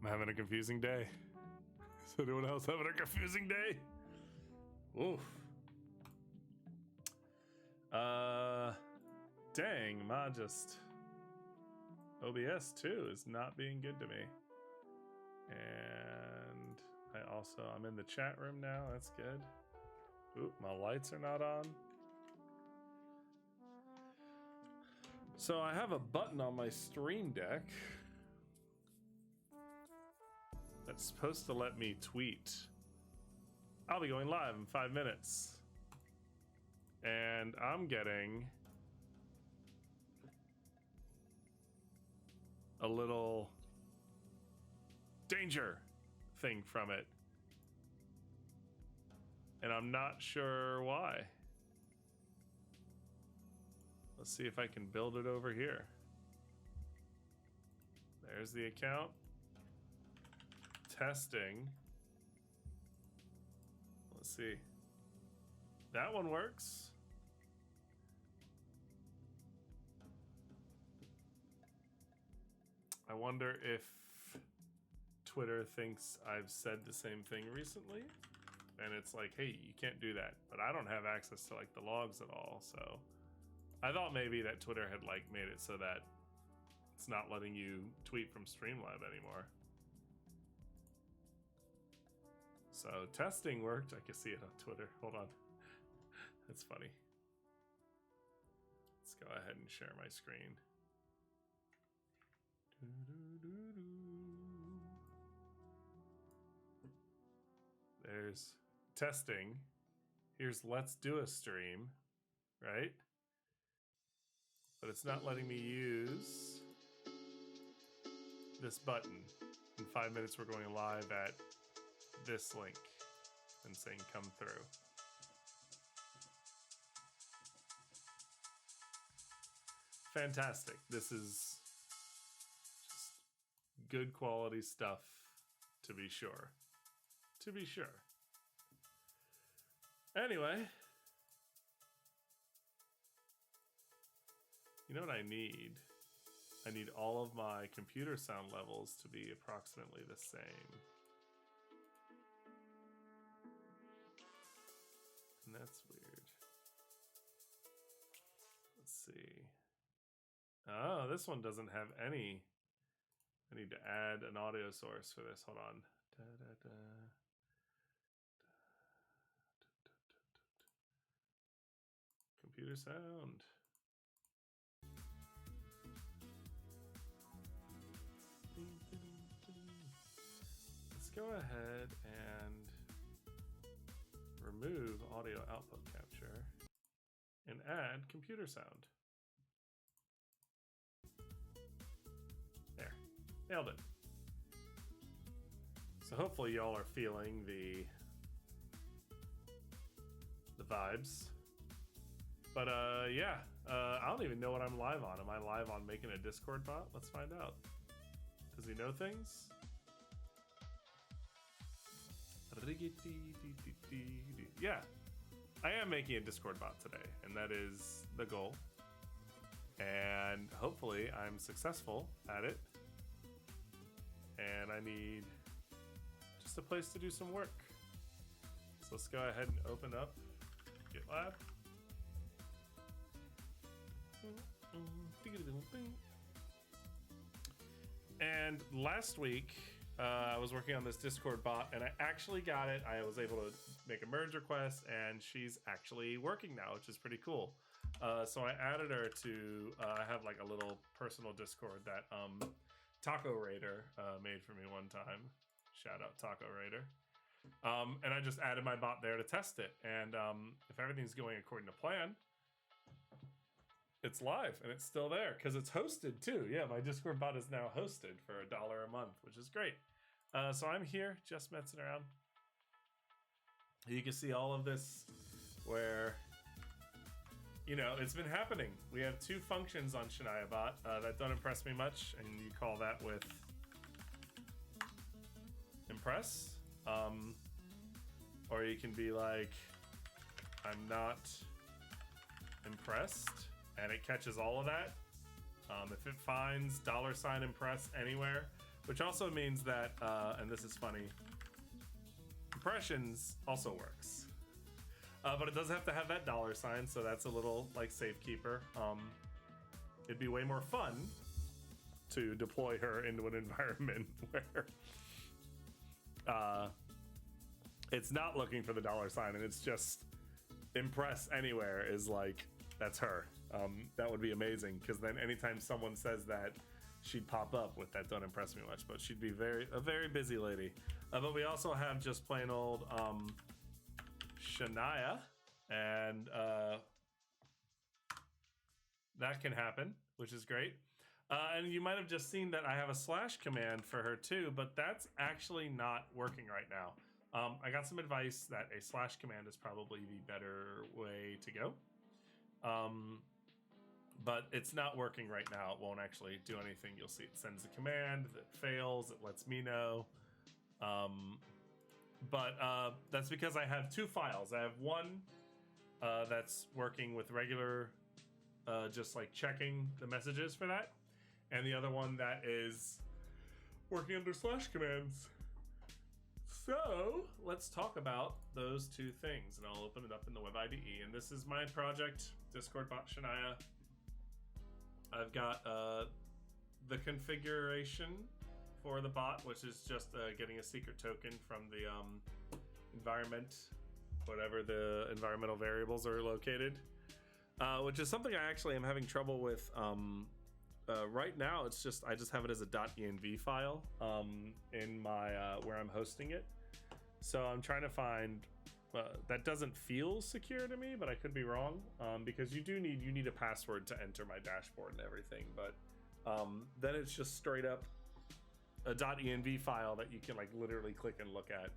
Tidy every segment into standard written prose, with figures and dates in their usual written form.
I'm having a confusing day. Is anyone else having a confusing day? Oof. Dang, OBS too is not being good to me. And I'm in the chat room now. That's good. Oop, my lights are not on. So I have a button on my Stream Deck that's supposed to let me tweet. I'll be going live in 5 minutes. And I'm getting a little danger thing from it. And I'm not sure why. Let's see if I can build it over here. There's the account. Testing. Let's see. That one works. I wonder if Twitter thinks I've said the same thing recently. And it's like, hey, you can't do that. But I don't have access to like the logs at all, so I thought maybe that Twitter had like made it so that it's not letting you tweet from Streamlab anymore. So testing worked. I can see it on Twitter. Hold on. That's funny. Let's go ahead and share my screen. There's testing. Here's let's do a stream, right? But it's not letting me use this button. In 5 minutes, we're going live at this link and saying come through. Fantastic. This is just good quality stuff, to be sure. To be sure. Anyway, you know what I need? I need all of my computer sound levels to be approximately the same. And that's weird. Let's see. Oh, this one doesn't have any. I need to add an audio source for this. Hold on. Computer sound. Let's go ahead and remove audio output capture and add computer sound. There, nailed it. So hopefully y'all are feeling the vibes. But yeah, I don't even know what I'm live on. Am I live on making a Discord bot? Let's find out. Does he know things? Yeah, I am making a Discord bot today, and that is the goal. And hopefully I'm successful at it. And I need just a place to do some work. So let's go ahead and open up GitLab. And last week, I was working on this Discord bot, and I actually got it. I was able to make a merge request, and she's actually working now, which is pretty cool. So I added her to, I have like a little personal Discord that Taco Raider made for me one time. Shout out Taco Raider. And I just added my bot there to test it. And if everything's going according to plan, it's live and it's still there because it's hosted too. Yeah, my Discord bot is now hosted for $1 a month, which is great. So I'm here just messing around. You can see all of this where, you know, it's been happening. We have 2 functions on Shania Bot that don't impress me much, and you call that with impress. Or you can be like, I'm not impressed, and it catches all of that. If it finds $impress anywhere, which also means that, and this is funny, impressions also works. But it does have to have that $sign, so that's a little like safekeeper. It'd be way more fun to deploy her into an environment where it's not looking for the $sign and it's just impress anywhere is like, that's her. That would be amazing, because then anytime someone says that, she'd pop up with that "don't impress me much," but she'd be a very busy lady. But we also have just plain old Shania, and that can happen, which is great. And you might have just seen that I have a slash command for her too, but that's actually not working right now. I got some advice that a slash command is probably the better way to go. But it's not working right now. It won't actually do anything. You'll see it sends a command that fails. It lets me know. But that's because I have two files. I have one that's working with regular, just like checking the messages for that. And the other one that is working under slash commands. So let's talk about those two things, and I'll open it up in the web IDE. And this is my project, Discord bot Shania. I've got the configuration for the bot, which is just getting a secret token from the environment, whatever the environmental variables are located, which is something I actually am having trouble with. Right now, it's just I just have it as a .env file in my where I'm hosting it. So I'm trying to find that doesn't feel secure to me, but I could be wrong, because you need a password to enter my dashboard and everything. But then it's just straight up a .env file that you can like literally click and look at.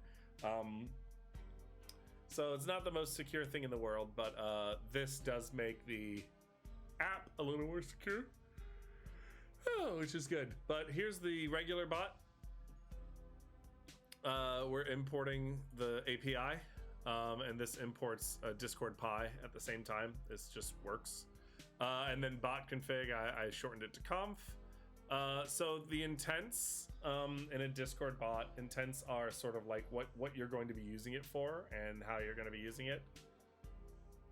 So it's not the most secure thing in the world, but this does make the app a little more secure. Oh, which is good. But here's the regular bot. We're importing the API, and this imports Discord Pi at the same time. This just works. And then bot config, I shortened it to conf. So the intents in a Discord bot, intents are sort of like what you're going to be using it for and how you're going to be using it.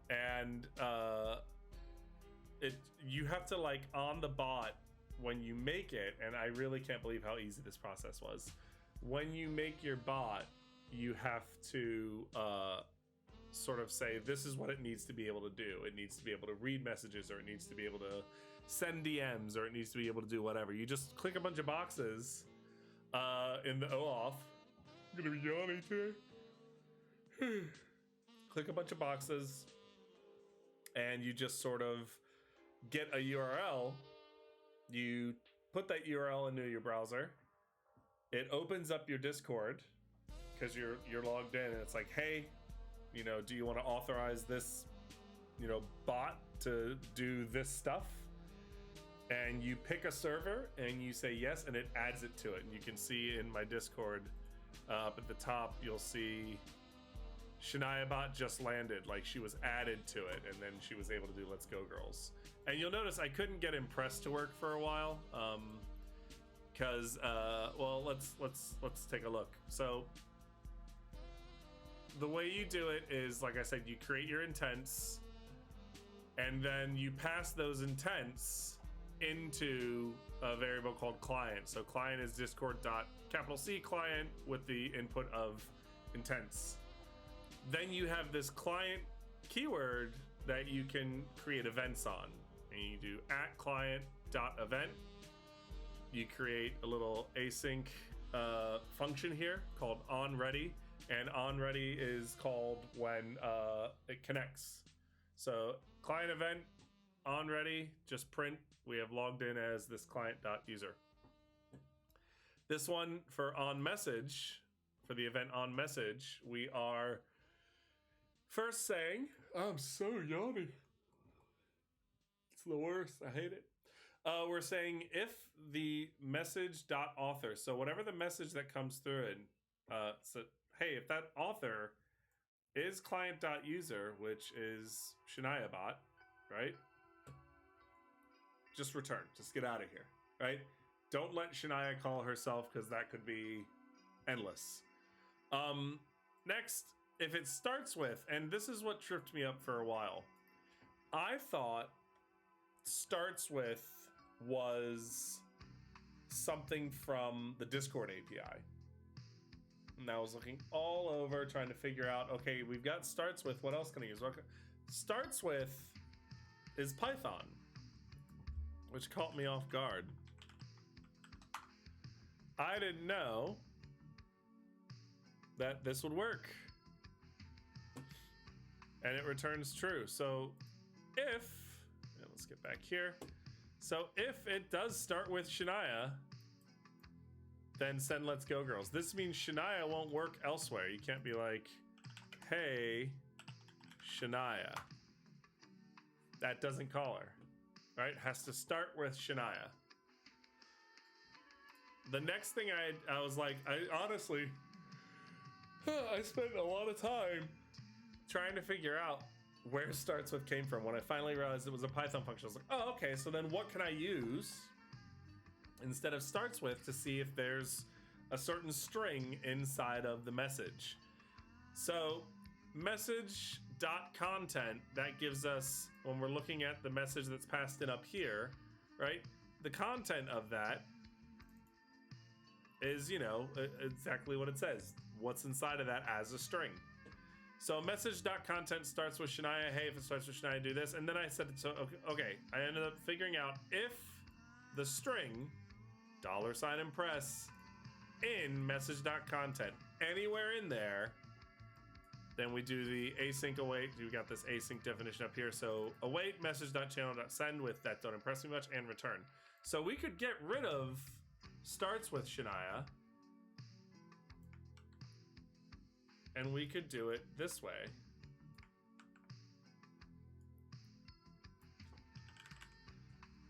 And you have to, like, on the bot, when you make it, and I really can't believe how easy this process was. When you make your bot, you have to sort of say, this is what it needs to be able to do. It needs to be able to read messages, or it needs to be able to send DMs, or it needs to be able to do whatever. You just click a bunch of boxes in the OAuth. I'm gonna be yawning today. Click a bunch of boxes, and you just sort of get a URL. You put that URL into your browser. It opens up your Discord because you're logged in, and it's like, hey, do you want to authorize this, bot to do this stuff? And you pick a server and you say yes, and it adds it to it. And you can see in my Discord up at the top, you'll see Shania bot just landed, like she was added to it, and then she was able to do Let's Go Girls. And you'll notice I couldn't get Impress to work for a while, because well, let's take a look. So the way you do it is, like I said, you create your intents, and then you pass those intents into a variable called client. So client is Discord.C client with the input of intents. Then you have this client keyword that you can create events on. And you do @client.event. You create a little async function here called onReady. And onReady is called when it connects. So client event, onReady, just print. We have logged in as this client.user. This one for onMessage, for the event onMessage, we are first saying, I'm so yawny. It's the worst. I hate it. We're saying if the message.author, so whatever the message that comes through it, so hey, if that author is client.user, which is Shania bot, right? Just return. Just get out of here, right? Don't let Shania call herself, because that could be endless. Next, if it starts with, and this is what tripped me up for a while, I thought starts with was something from the Discord API. And I was looking all over trying to figure out, okay, we've got starts with, what else can I use? Starts with is Python, which caught me off guard. I didn't know that this would work. And it returns true. So if, and let's get back here. So if it does start with Shania, then send Let's Go Girls. This means Shania won't work elsewhere. You can't be like, hey, Shania. That doesn't call her, right? Has to start with Shania. The next thing I was like, I honestly, I spent a lot of time trying to figure out where starts with came from. When I finally realized it was a Python function, I was like, oh, okay, so then what can I use instead of starts with to see if there's a certain string inside of the message? So message.content, that gives us, when we're looking at the message that's passed in up here, right? The content of that is, you know, exactly what it says. What's inside of that as a string. So message.content starts with Shania. Hey, if it starts with Shania, do this. And then I said, so okay, I ended up figuring out if the string $impress in message.content anywhere in there, then we do the async await. We got this async definition up here. So await message.channel.send with that don't impress me much and return. So we could get rid of starts with Shania, and we could do it this way.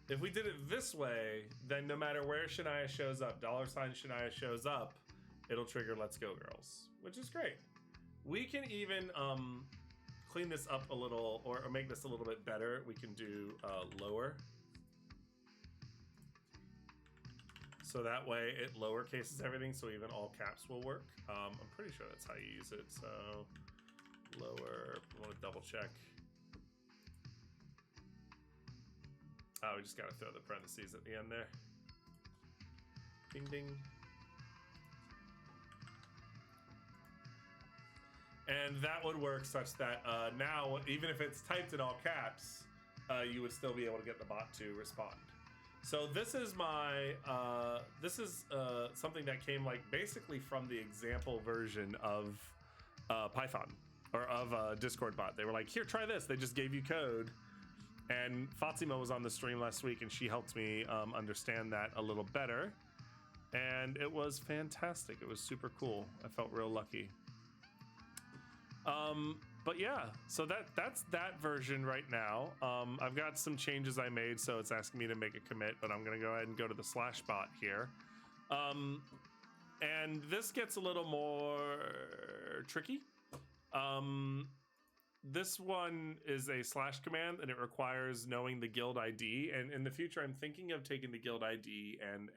If we did it this way, then no matter where Shania shows up, $Shania shows up, it'll trigger Let's Go Girls, which is great. We can even clean this up a little, or make this a little bit better. We can do lower. So that way it lower cases everything, so even all caps will work. I'm pretty sure that's how you use it. So lower, I want to double check. Oh, we just got to throw the parentheses at the end there. Ding, ding. And that would work such that now, even if it's typed in all caps, you would still be able to get the bot to respond. So this is my, something that came like basically from the example version of Python, or of Discord bot. They were like, here, try this. They just gave you code. And Fatima was on the stream last week, and she helped me understand that a little better. And it was fantastic. It was super cool. I felt real lucky. But yeah, so that's that version right now. I've got some changes I made, so it's asking me to make a commit, but I'm gonna go ahead and go to the /bot here. And this gets a little more tricky. This one is a / command, and it requires knowing the guild ID. And in the future, I'm thinking of taking the guild ID and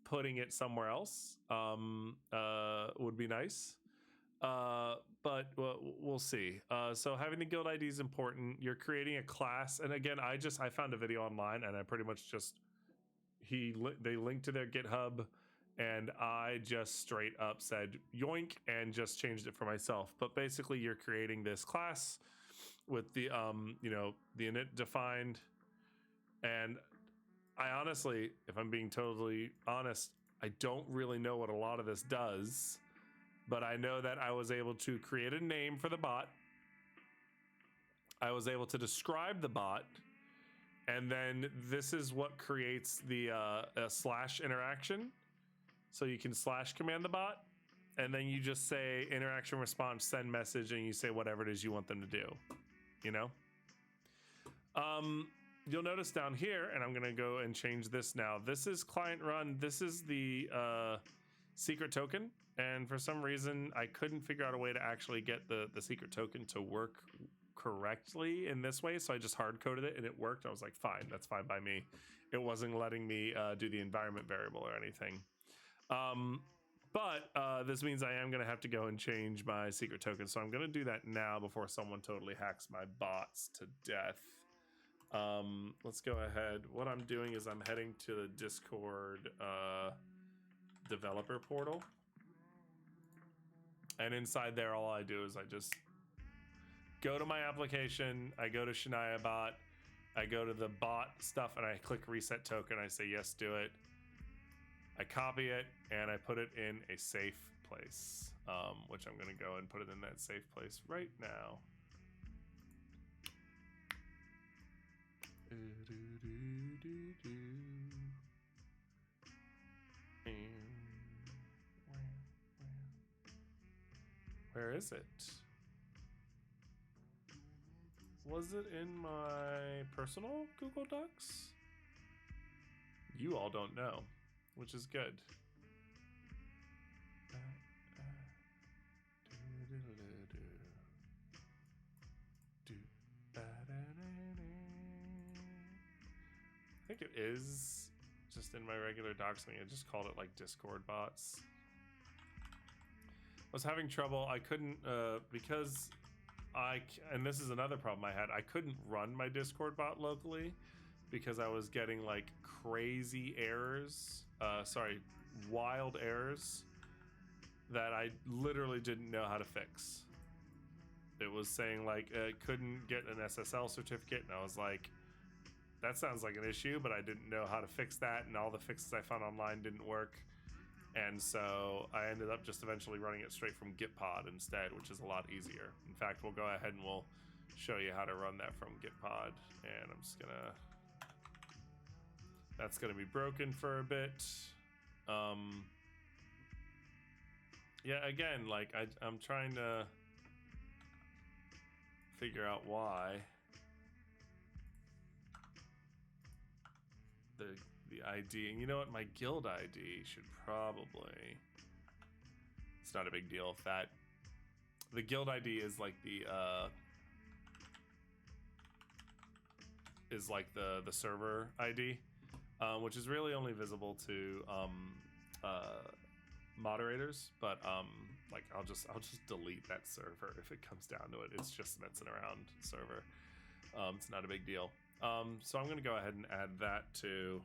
putting it somewhere else. Would be nice. But we'll see. So having the guild ID is important. You're creating a class, and again, I found a video online, and I pretty much just they linked to their GitHub, and I just straight up said yoink and just changed it for myself. But basically, you're creating this class with the the init defined, and I honestly, if I'm being totally honest, I don't really know what a lot of this does. But I know that I was able to create a name for the bot. I was able to describe the bot. And then this is what creates the / interaction. So you can / command the bot. And then you just say interaction response, send message, and you say whatever it is you want them to do. You know? You'll notice down here, and I'm going to go and change this now. This is client run. This is the secret token. And for some reason, I couldn't figure out a way to actually get the secret token to work correctly in this way, so I just hard coded it and it worked. I was like, fine, that's fine by me. It wasn't letting me do the environment variable or anything. But this means I am going to have to go and change my secret token. So I'm going to do that now before someone totally hacks my bots to death. Let's go ahead. What I'm doing is I'm heading to the Discord developer portal. And inside there, all I do is I just go to my application. I go to Shania bot. I go to the bot stuff and I click reset token. I say, yes, do it. I copy it and I put it in a safe place, which I'm going to go and put it in that safe place right now. Where is it? Was it in my personal Google Docs? You all don't know, which is good. I think it is just in my regular docs thing. I just called it like Discord bots. I was having trouble. I couldn't because and this is another problem I had. I couldn't run my Discord bot locally because I was getting like crazy errors. Wild errors that I literally didn't know how to fix. It was saying like couldn't get an SSL certificate, and I was like, that sounds like an issue, but I didn't know how to fix that, and all the fixes I found online didn't work. And so I ended up just eventually running it straight from Gitpod instead, which is a lot easier. In fact, we'll go ahead and we'll show you how to run that from Gitpod. And I'm just gonna, that's gonna be broken for a bit. Yeah, again, like I'm trying to figure out why the ID, and you know what, my guild ID should probably, it's not a big deal if that, the guild ID is like the server ID, which is really only visible to moderators, but like I'll just delete that server if it comes down to it. It's just messing around server. It's not a big deal. So I'm gonna go ahead and add that to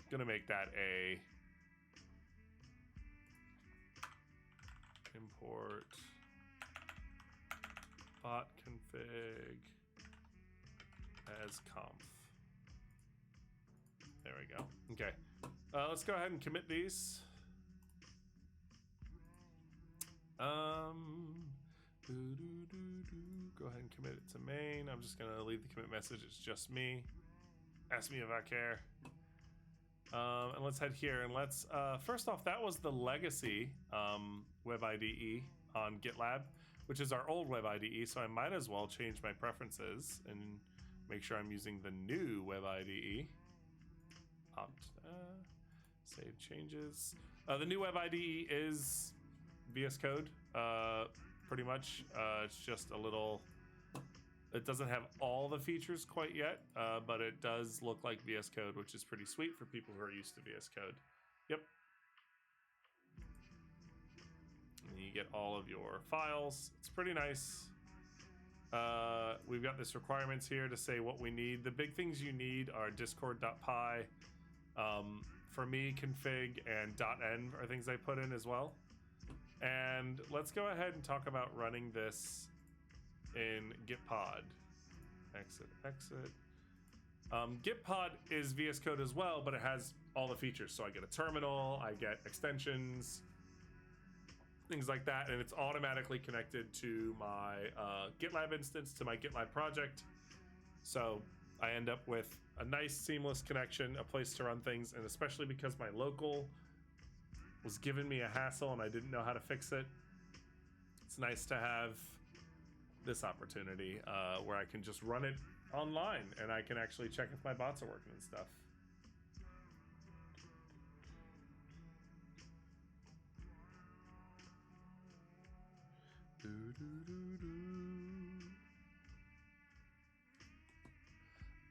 gonna make that a import bot config as conf. There we go. Okay, let's go ahead and commit these. Go ahead and commit it to main. I'm just gonna leave the commit message. It's just me. Ask me if I care. And let's head here and let's first off, that was the legacy web IDE on GitLab, which is our old web IDE. So I might as well change my preferences and make sure I'm using the new web IDE. Opt save changes. The new web IDE is VS Code. Pretty much. It's just a little, it doesn't have all the features quite yet, but it does look like VS Code, which is pretty sweet for people who are used to VS Code. Yep. And you get all of your files. It's pretty nice. We've got this requirements here to say what we need. The big things you need are discord.py. For me, config and .env are things I put in as well. And let's go ahead and talk about running this in Gitpod. Exit. Gitpod is VS Code as well, but it has all the features. So I get a terminal, I get extensions, things like that, and it's automatically connected to my GitLab instance, to my GitLab project. So I end up with a nice seamless connection, a place to run things, and especially because my local was giving me a hassle and I didn't know how to fix it, it's nice to have this opportunity where I can just run it online and I can actually check if my bots are working and stuff.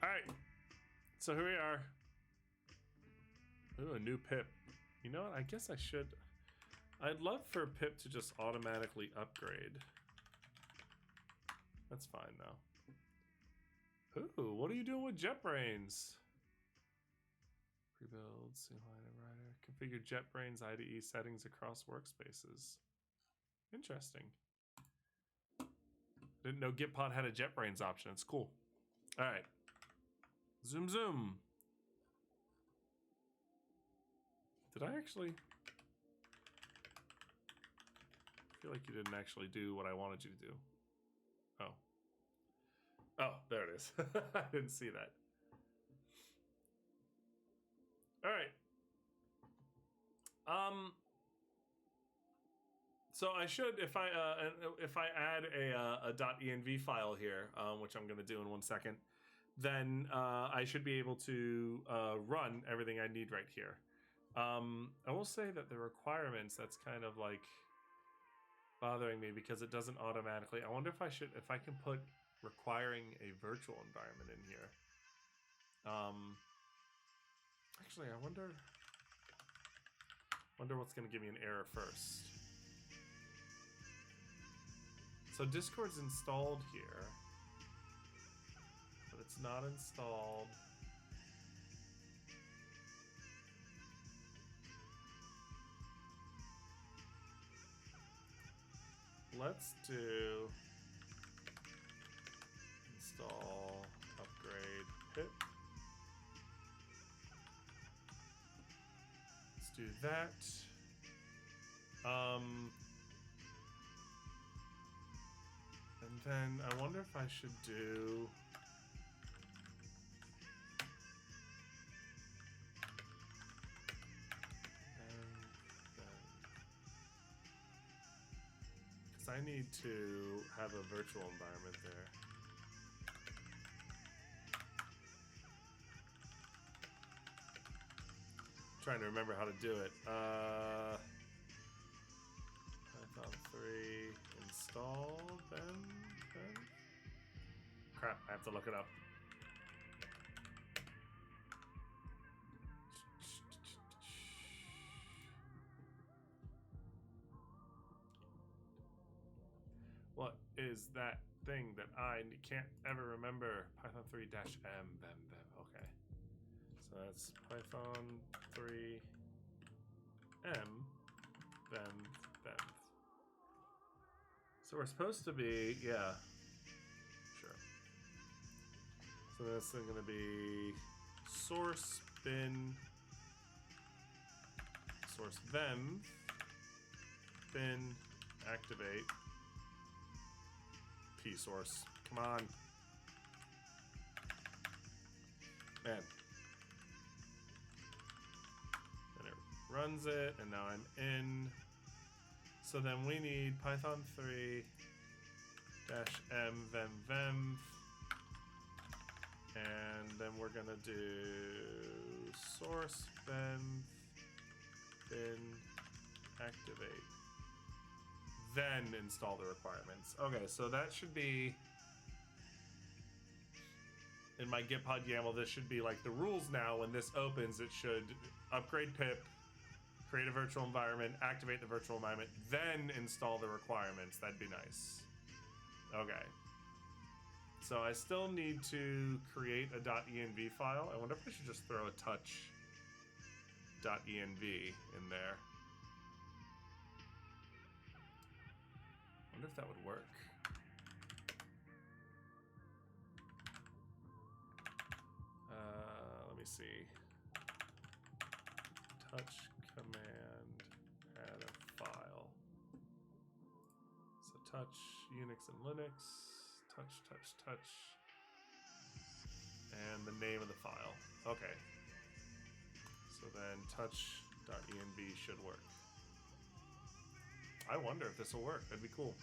All right, so here we are. Ooh, a new Pip. You know what? I guess I should. I'd love for Pip to just automatically upgrade. That's fine though. Ooh, what are you doing with JetBrains? Rebuild, Single Rider. Configure JetBrains IDE settings across workspaces. Interesting. Didn't know Gitpod had a JetBrains option. It's cool. All right. Zoom, zoom. Did I actually? I feel like you didn't actually do what I wanted you to do. Oh. Oh, there it is. I didn't see that. All right. So I should, if I add a .env file here, which I'm going to do in 1 second, then I should be able to run everything I need right here. I will say that the requirements, that's kind of like bothering me because it doesn't automatically. I wonder if I can put requiring a virtual environment in here. Actually, I wonder what's going to give me an error first. So Discord's installed here, but it's not installed. Let's do install upgrade pip. Let's do that. And then I wonder if I should do because I need to have a virtual environment there. Trying to remember how to do it. Python 3 install then. Crap, I have to look it up. What is that thing that I can't ever remember? Python 3-m, them. Okay. So that's Python 3-m, them. So we're supposed to be, yeah. Sure. So this is going to be source bin source them bin activate p source. Come on. Man. And it runs it, and now I'm in. So then we need Python 3-m vem, and then we're gonna do source bin activate, then install the requirements. Okay, so that should be in my Gitpod YAML. This should be like the rules now. When this opens, it should upgrade pip, create a virtual environment, activate the virtual environment, then install the requirements. That'd be nice. Okay. So I still need to create a .env file. I wonder if I should just throw a touch.env in there. I wonder if that would work. Let me see. Touch command add a file. So touch Unix and Linux, touch, and the name of the file. Okay. So then touch.env should work. I wonder if this will work. That'd be cool.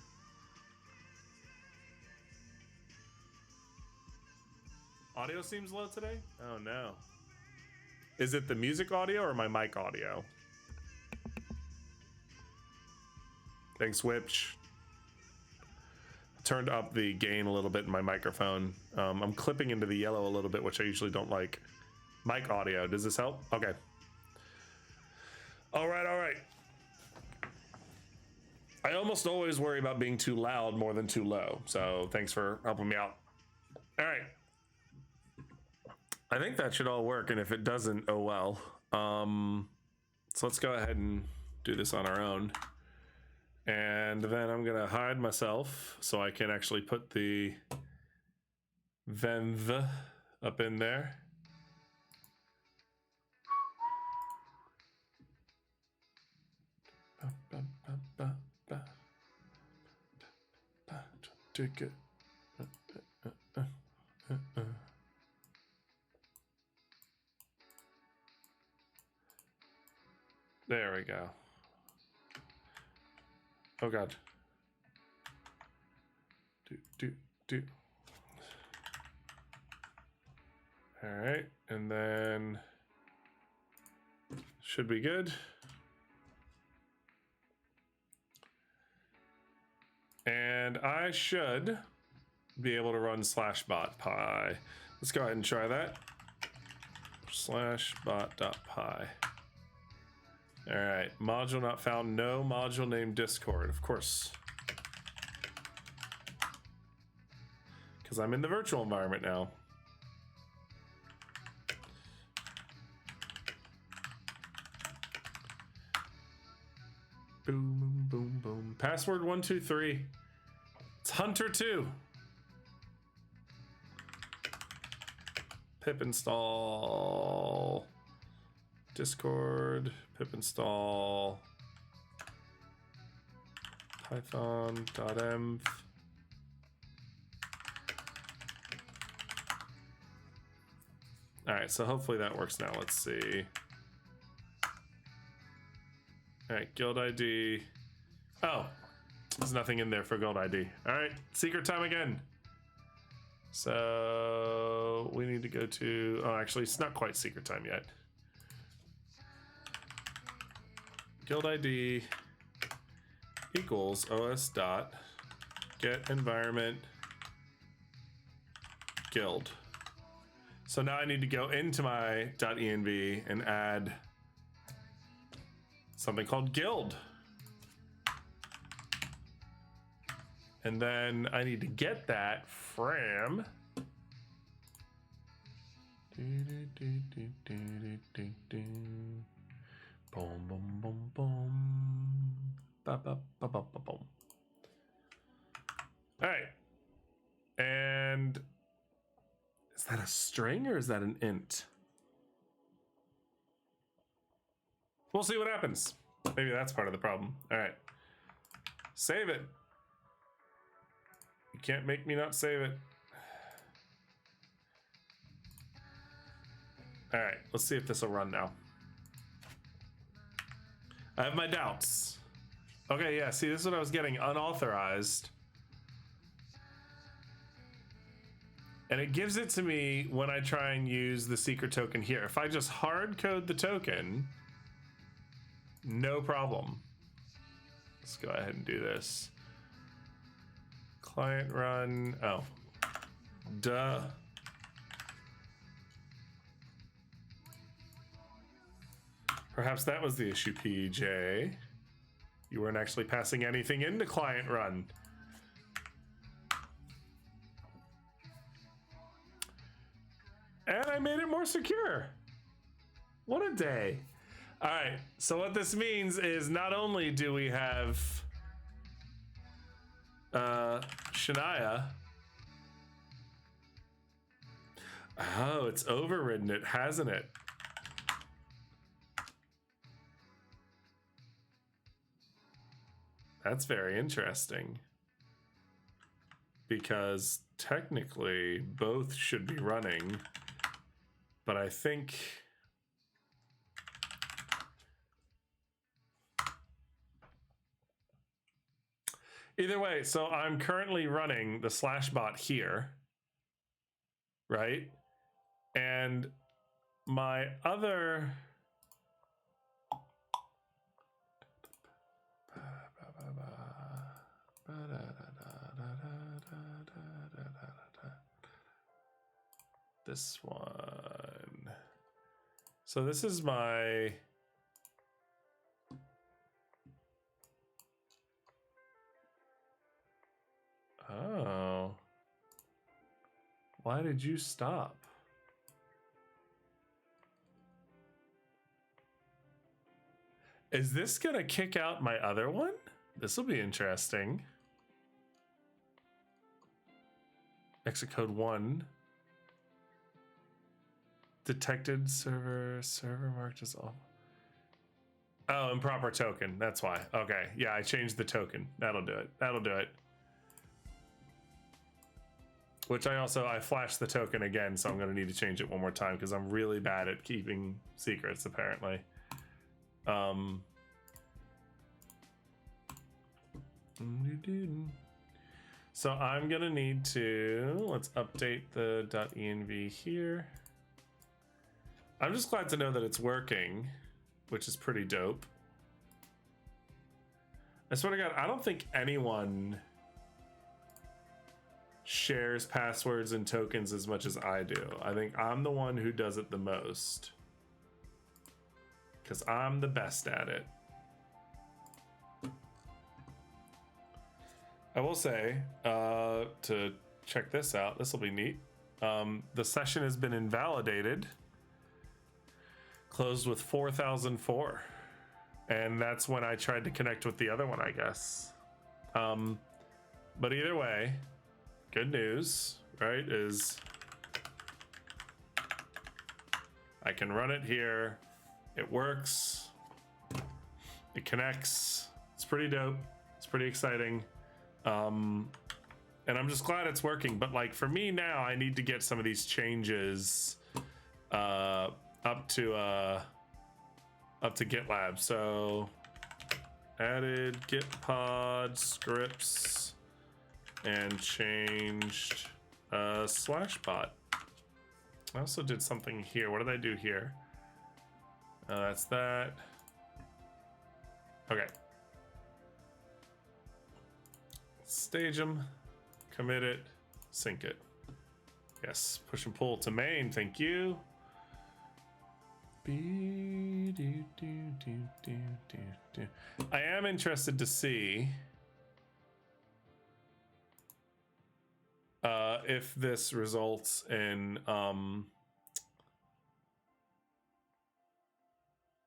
Audio seems low today? Oh no. Is it the music audio or my mic audio? Thanks, Whipch. turned up the gain a little bit in my microphone. I'm clipping into the yellow a little bit, which I usually don't like. Mic audio, does this help? Okay. All right, all right. I almost always worry about being too loud more than too low, so thanks for helping me out. All right. I think that should all work, and if it doesn't, oh well. So let's go ahead and do this on our own. And then I'm gonna hide myself so I can actually put the Venv up in there. Take it. There we go. Oh God. Do. All right, and then should be good. And I should be able to run /bot.py. Let's go ahead and try that. /bot.py. All right, module not found, no module named Discord, of course. Because I'm in the virtual environment now. Boom, boom, boom. Password 123. It's Hunter2. Pip install. Discord. Pip install. Python.env. All right, so hopefully that works now. Let's see. All right, guild ID. Oh, there's nothing in there for guild ID. All right, secret time again. So we need to go to, oh, actually it's not quite secret time yet. Guild ID equals os dot get environment guild. So now I need to go into my .env and add something called guild. And then I need to get that from boom, boom, boom, boom. Ba, ba, ba, ba, ba, boom. All right. And is that a string or is that an int? We'll see what happens. Maybe that's part of the problem. All right. Save it. You can't make me not save it. All right, let's see if this will run now. I have my doubts. Okay, yeah, see, this is what I was getting, unauthorized. And it gives it to me when I try and use the secret token here. If I just hard code the token, no problem. Let's go ahead and do this. Client run, oh, duh. Perhaps that was the issue, PJ. You weren't actually passing anything into client run. And I made it more secure. What a day. All right, so what this means is not only do we have Shania. Oh, it's overridden it, hasn't it? That's very interesting. Because technically both should be running, but I think either way, so I'm currently running the /bot here, right? And my other this one. So this is my oh. Why did you stop? Is this gonna kick out my other one? This will be interesting. Exit code 1. Detected server marked as all. Oh, improper token. That's why. Okay. Yeah, I changed the token. That'll do it. That'll do it. Which I flashed the token again, so I'm going to need to change it one more time because I'm really bad at keeping secrets, apparently. So I'm going to need to, let's update the .env here. I'm just glad to know that it's working, which is pretty dope. I swear to God, I don't think anyone shares passwords and tokens as much as I do. I think I'm the one who does it the most because I'm the best at it. I will say, to check this out, this will be neat. The session has been invalidated, closed with 4004, and that's when I tried to connect with the other one, I guess. But either way, good news, right, is I can run it here. It works. It connects. It's pretty dope. It's pretty exciting. And I'm just glad it's working. But like for me now, I need to get some of these changes up to GitLab. So added Gitpod scripts and changed /bot. I also did something here. What did I do here? That's that. Okay. Stage them, commit it, sync it. Yes, push and pull to main. Thank you. I am interested to see if this results in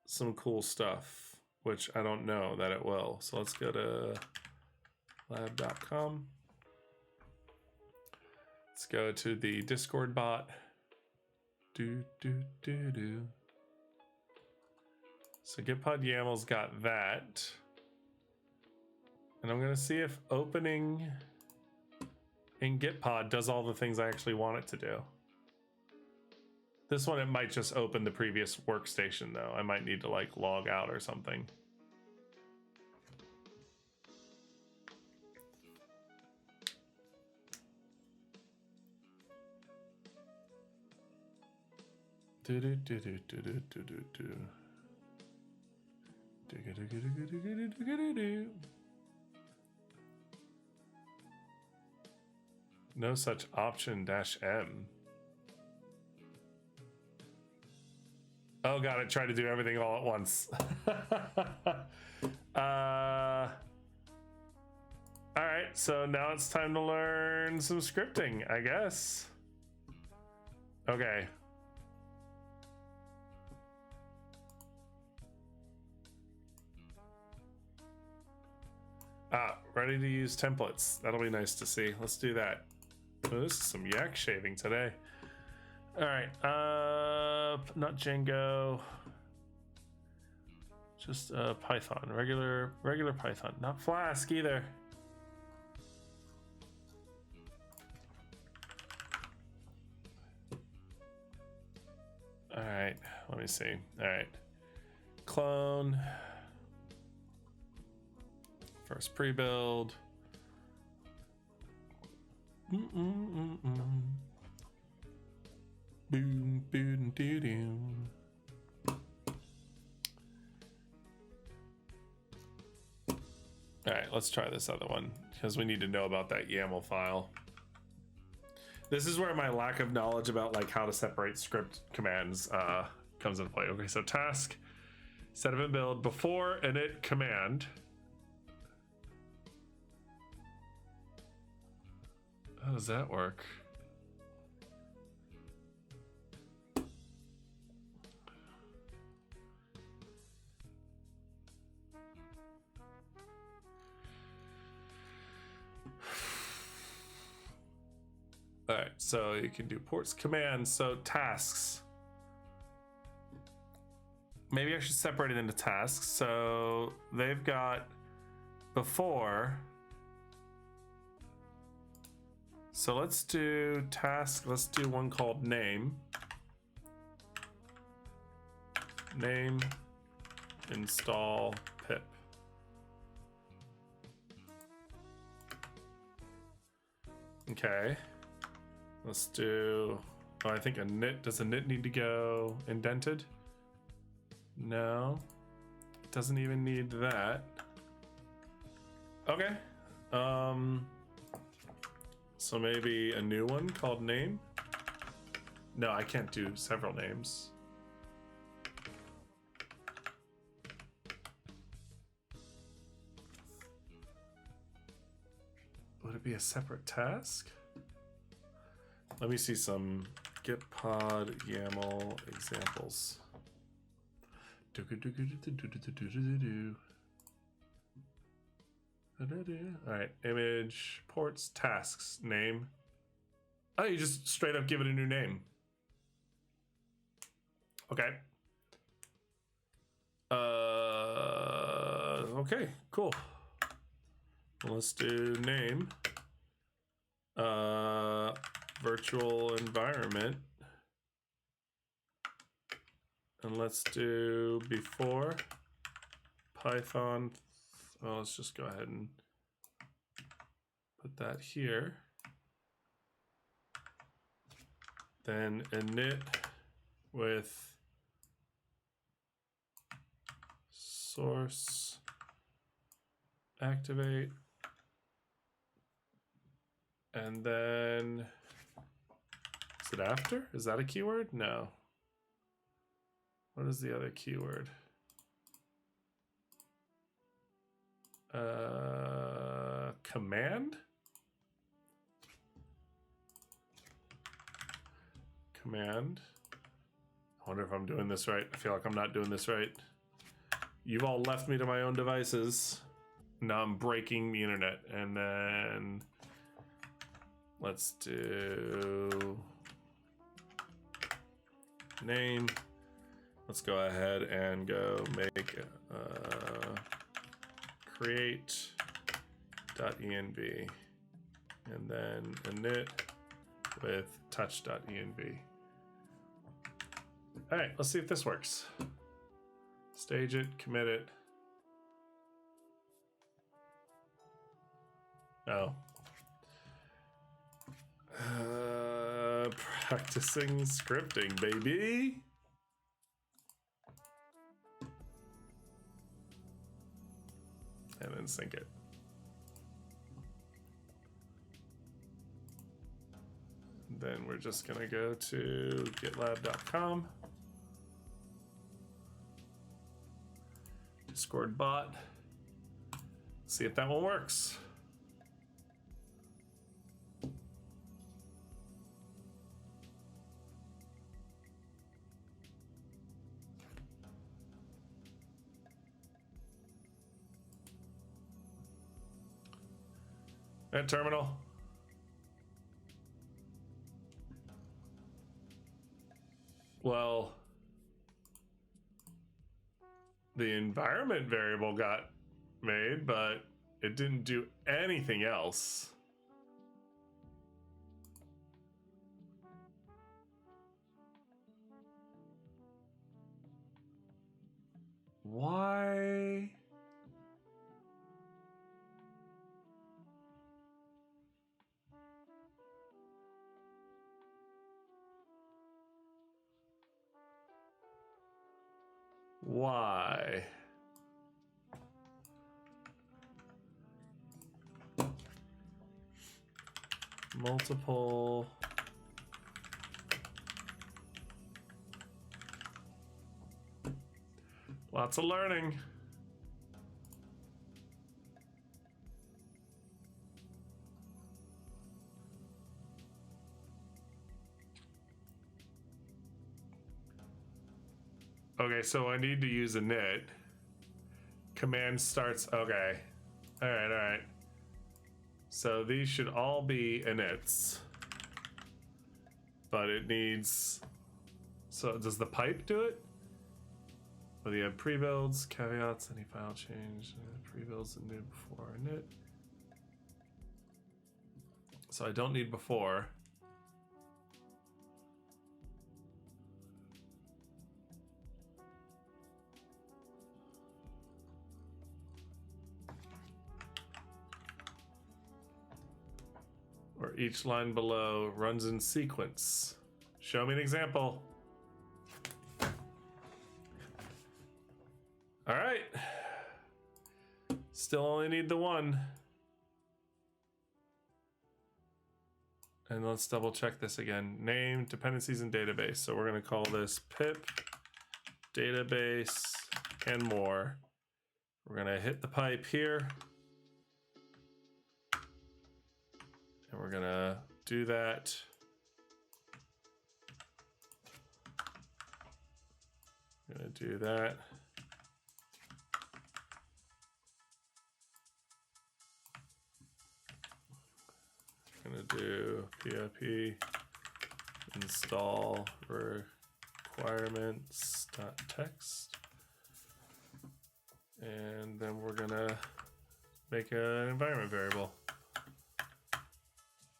some cool stuff, which I don't know that it will. So let's go to lab.com. Let's go to the Discord bot. So Gitpod YAML's got that. And I'm gonna see if opening in Gitpod does all the things I actually want it to do. This one, it might just open the previous workstation though. I might need to like log out or something. No such option -M. Oh god, I tried to do everything all at once. All right, so now it's time to learn some scripting, I guess. Okay. Ready to use templates. That'll be nice to see. Let's do that. Oh, this is some yak shaving today. All right, not Django. Just Python, regular Python, not Flask either. All right, let me see. All right, clone. First pre-build. Boom, boom, doo, doo. All right, let's try this other one because we need to know about that YAML file. This is where my lack of knowledge about like how to separate script commands comes into play. Okay, so task, set up and build before init command. How does that work? All right, so you can do ports commands. So tasks. Maybe I should separate it into tasks. So they've got before. So let's do task. Let's do one called name. Name install pip. Okay. Let's do, oh, I think a knit, does a knit need to go indented? No, it doesn't even need that. Okay. So maybe a new one called name? No, I can't do several names. Would it be a separate task? Let me see some git pod YAML examples. All right, image, ports, tasks, name. Oh, you just straight up give it a new name. Okay. Okay, cool. Let's do name. Virtual environment. And let's do before Python. Well, let's just go ahead and put that here. Then init with source activate. And then, is it after? Is that a keyword? No. What is the other keyword? Command? Command. I wonder if I'm doing this right. I feel like I'm not doing this right. You've all left me to my own devices. Now I'm breaking the internet. And then let's do name. Let's go ahead and go make create.env and then init with touch.env. All right, let's see if this works. Stage it, commit it. Oh. Practicing scripting, baby. And then sync it. Then we're just gonna go to gitlab.com. Discord bot. See if that one works. At terminal. Well, the environment variable got made, but it didn't do anything else. Why? Why? Multiple Lots of learning. Okay, so I need to use a init. Command starts, okay. All right. So these should all be inits. But it needs, so does the pipe do it? Whether you have pre-builds, caveats, any file change, pre-builds and new before init. So I don't need before. Or each line below runs in sequence. Show me an example. All right. Still only need the one. And let's double check this again. Name, dependencies, and database. So we're gonna call this pip database and more. We're gonna hit the pipe here. And we're gonna do that. Gonna do that. Gonna do pip install requirements.text. And then we're gonna make an environment variable.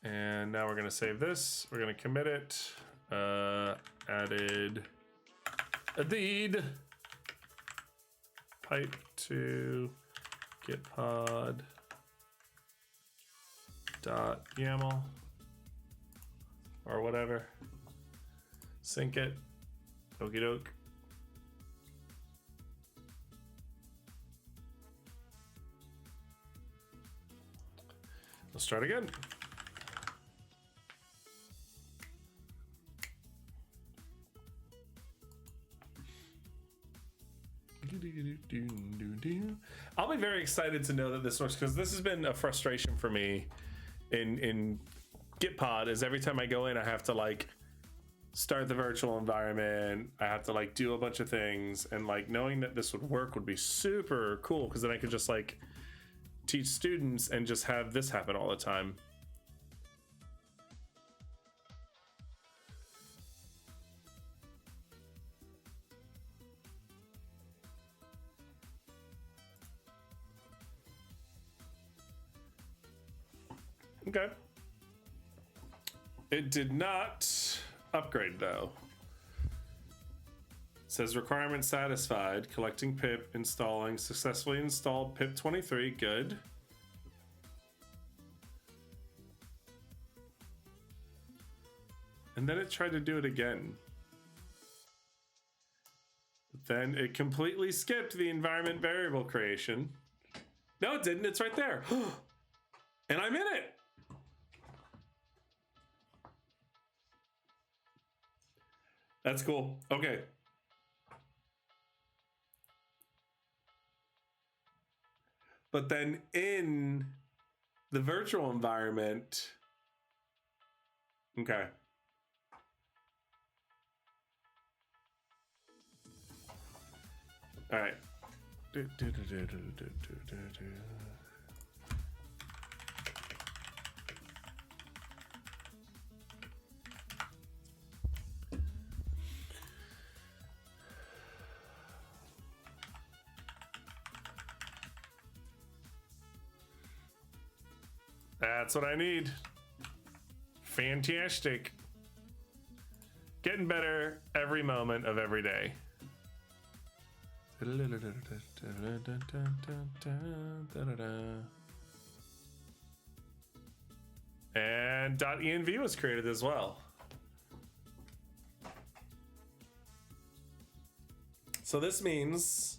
And now we're gonna save this. We're gonna commit it. Added a deed pipe to gitpod .yaml or whatever. Sync it. Okie doke. Let's start again. I'll be very excited to know that this works, because this has been a frustration for me in Gitpod. Is every time I go in, I have to like start the virtual environment. I have to like do a bunch of things, and like knowing that this would work would be super cool, because then I could just like teach students and just have this happen all the time. Okay. It did not upgrade though. It says requirement satisfied, collecting pip, installing, successfully installed pip 23, good. And then it tried to do it again. But then it completely skipped the environment variable creation. No, it didn't, it's right there. And I'm in it. That's cool. Okay. But then in the virtual environment, okay. All right. That's what I need. Fantastic. Getting better every moment of every day. And .env was created as well. So this means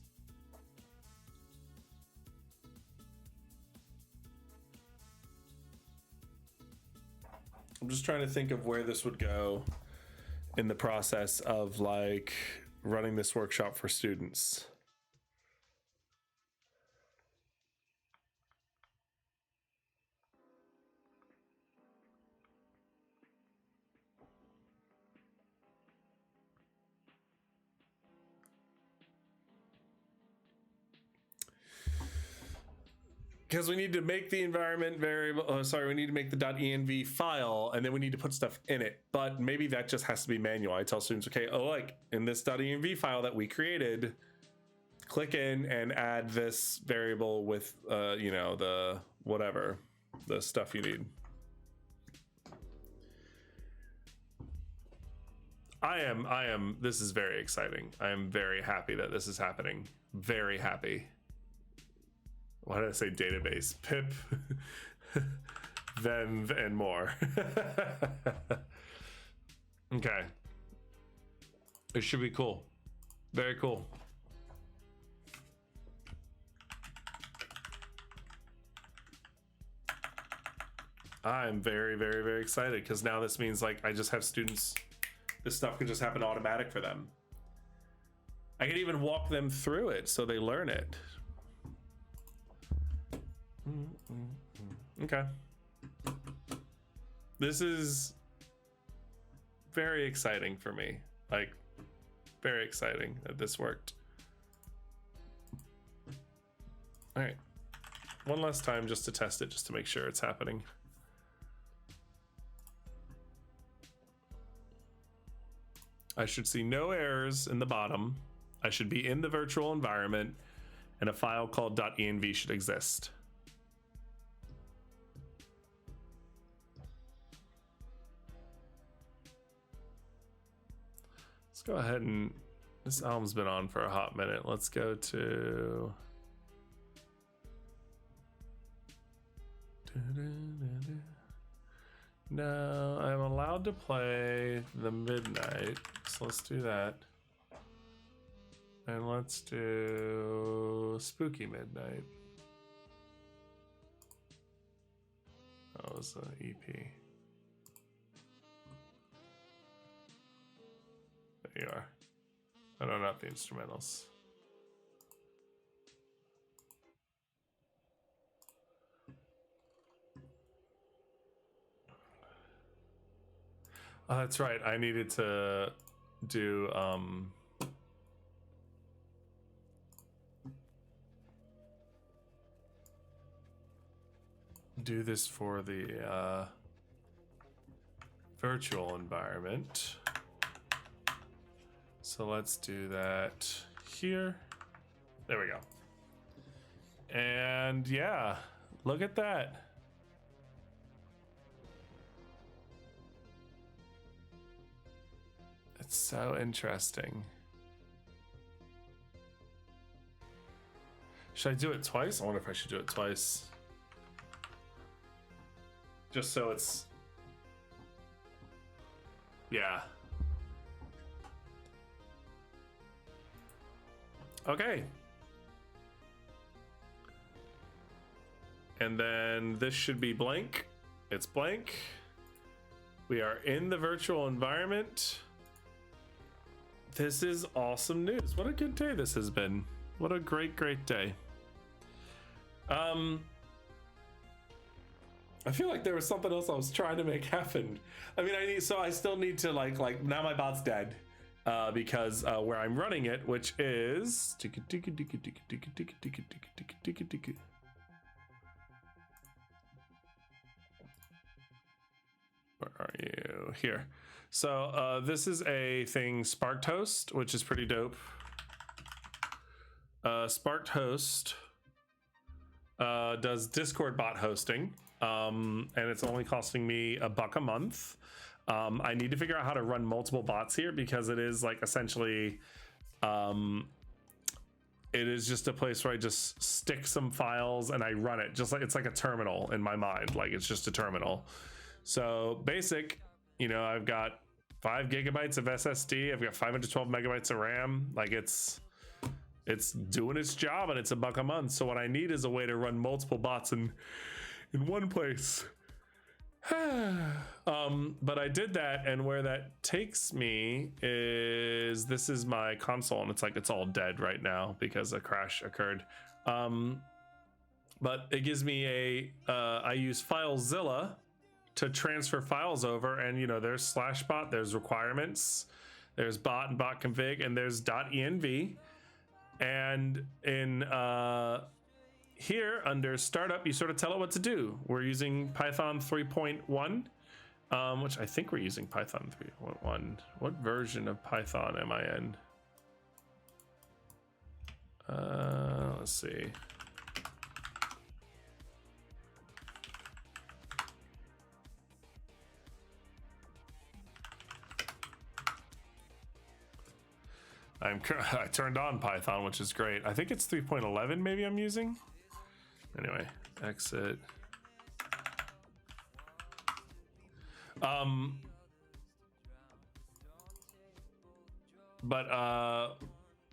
I'm just trying to think of where this would go in the process of like running this workshop for students. because we need to make the environment variable. Oh, sorry, we need to make the .env file, and then we need to put stuff in it. But maybe that just has to be manual. I tell students, okay, oh, like in this .env file that we created, click in and add this variable with, you know, the whatever, the stuff you need. I am. This is very exciting. I am very happy that this is happening. Very happy. Why did I say database? Pip, then and more. Okay. It should be cool. Very cool. I'm very, very, very excited because now this means like I just have students, this stuff can just happen automatic for them. I can even walk them through it so they learn it. Okay. This is very exciting for me. Like, very exciting that this worked. All right. One last time just to test it, just to make sure it's happening. I should see no errors in the bottom. I should be in the virtual environment, and a file called .env should exist. Let's go ahead and, this album's been on for a hot minute. Let's go to no, I'm allowed to play the midnight, so let's do that. And let's do Spooky Midnight. That was an EP. There you are. Oh no, not the instrumentals. Oh, that's right. I needed to do this for the virtual environment. So let's do that here. There we go. And yeah, look at that. It's so interesting. Should I do it twice? I wonder if I should do it twice. Just so it's... Yeah. Okay. And then this should be blank. It's blank. We are in the virtual environment. This is awesome news. What a good day this has been. What a great, great day. I feel like there was something else I was trying to make happen. I mean, I still need to like now my bot's dead. Because where I'm running it, which is where are you? Here. So this is a thing, Sparked Host, which is pretty dope. Sparked Host does Discord bot hosting, and it's only costing me $1 a month. I need to figure out how to run multiple bots here because it is like essentially, it is just a place where I just stick some files and I run it just like it's like a terminal in my mind. Like it's just a terminal. So basic, you know, I've got 5 gigabytes of SSD. I've got 512 megabytes of RAM. Like it's doing its job and it's $1 a month. So what I need is a way to run multiple bots in one place. But I did that, and where that takes me is this is my console, and it's all dead right now because a crash occurred. But it gives me I use FileZilla to transfer files over, and you know there's /bot, there's requirements, there's bot and bot config, and there's .env, and in here under startup, you sort of tell it what to do. We're using Python 3.1, which I think we're using Python 3.1. What version of Python am I in? Let's see. I turned on Python, which is great. I think it's 3.11 maybe I'm using. Anyway, exit.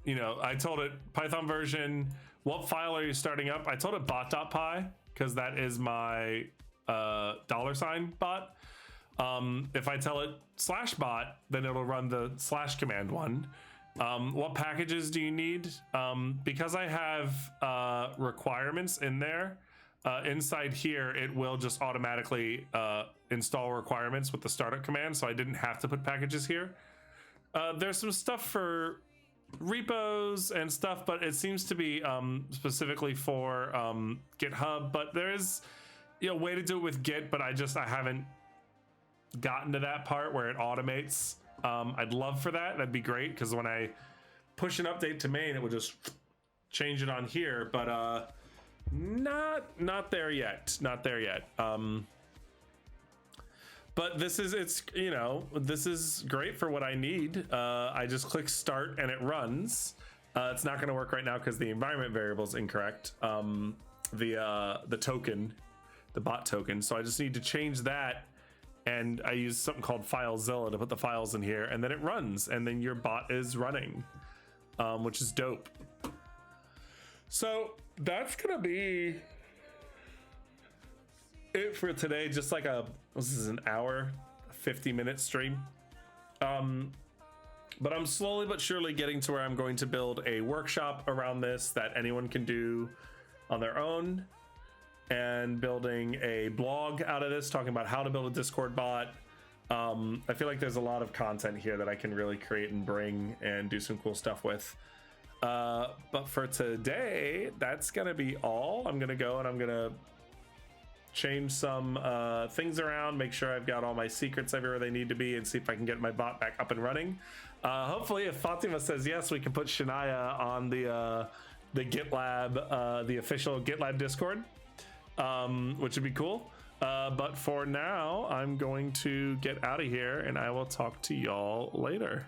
You know, I told it Python version, what file are you starting up? I told it bot.py because that is my $ bot. If I tell it /bot, then it'll run the / command one. What packages do you need? Because I have requirements in there, inside here, it will just automatically install requirements with the startup command, so I didn't have to put packages here. There's some stuff for repos and stuff, but it seems to be specifically for GitHub, but there is a way to do it with Git, but I haven't gotten to that part where it automates. I'd love for that. That'd be great, because when I push an update to main, it will just change it on here, but not there yet. Not there yet. But this is this is great for what I need. I just click start and it runs. It's not going to work right now because the environment variable is incorrect. The token, the bot token. So I just need to change that. And I use something called FileZilla to put the files in here, and then it runs, and then your bot is running, which is dope. So that's gonna be it for today. Just like this is an hour, 50-minute stream. But I'm slowly but surely getting to where I'm going to build a workshop around this that anyone can do on their own, and building a blog out of this talking about how to build a Discord bot. I feel like there's a lot of content here that I can really create and bring and do some cool stuff with. But for today, that's gonna be all. I'm gonna go and I'm gonna change some things around, make sure I've got all my secrets everywhere they need to be, and see if I can get my bot back up and running. Hopefully, if Fatima says yes, we can put Shania on the GitLab, the official GitLab Discord. Which would be cool. But for now, I'm going to get out of here, and I will talk to y'all later.